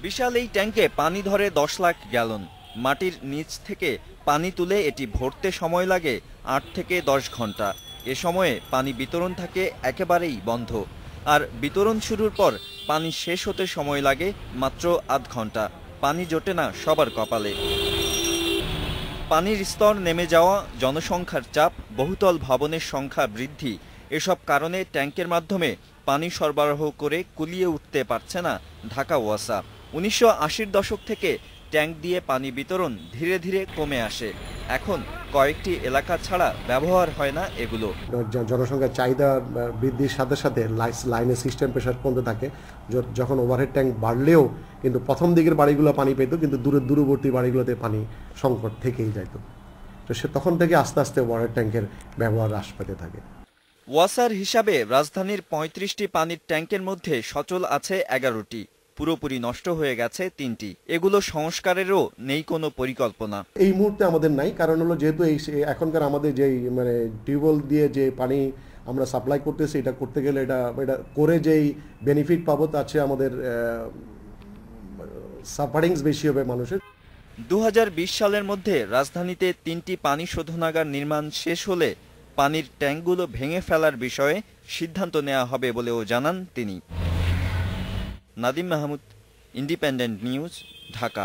বিশাল এই ট্যাঙ্কে পানি ধরে 10 লাখ গ্যালন। মাটির নিচ থেকে পানি তুলে এটি ভরতে সময় লাগে 8 থেকে 10 ঘন্টা। এ সময়ে পানি বিতরণ থাকে একেবারেই বন্ধ। আর বিতরণ শুরুর পর পানি শেষ হতে সময় লাগে মাত্র আধ ঘন্টা। পানি জোটে না সবার কপালে। পানির স্তর নেমে যাওয়া, জনসংখ্যার চাপ, বহুতল ভবনের সংখ্যা বৃদ্ধি, এসব কারণে ট্যাঙ্কের মাধ্যমে পানি সরবরাহ করে কুলিয়ে উঠতে পারছে না ঢাকা ওয়াসা। ১৯৮০-র দশক থেকে ট্যাঙ্ক দিয়ে পানি বিতরণ ধীরে ধীরে কমে আসে। এখন কয়েকটি এলাকা ছাড়া ব্যবহার হয় না এগুলো। জনসংখ্যার চাহিদা বৃদ্ধির সাথে সাথে লাইনের সিস্টেম প্রেশার কমতে থাকে। যখন ওভারহেড ট্যাঙ্ক বাড়লেও কিন্তু প্রথম দিকের বাড়িগুলো পানি পেত, কিন্তু দূরবর্তী বাড়িগুলোতে পানি সংকট থেকেই যাইত। তো তখন থেকে আস্তে আস্তে ওভারহেড ট্যাঙ্কের ব্যবহার হ্রাস পেতে থাকে। ওয়াসার হিসাবে রাজধানীর ৩৫টি পানির ট্যাঙ্কের মধ্যে সচল আছে 11টি, পুরোপুরি নষ্ট হয়ে গেছে 3টি। এগুলো সংস্কারেরও নেই কোনো পরিকল্পনা। এই মুহূর্তে আমাদের নাই, কারণ হলো যেহেতু এখনকার আমাদের যেই টিউবওয়েল দিয়ে যে পানি আমরা সাপ্লাই করতেছি, এটা করতে গেলে এটা করে যেই বেনিফিট পাবো তার চেয়ে আমাদের সাফারিংস বেশি হবে মানুষের। ২০২০ সালের মধ্যে রাজধানীতে 3টি পানি শোধনাগার নির্মাণ শেষ হলে পানির ট্যাঙ্কগুলো ভেঙে ফেলার বিষয়ে সিদ্ধান্ত নেওয়া হবে বলেও জানান তিনি। Nadim Mahmud, Independent News, Dhaka.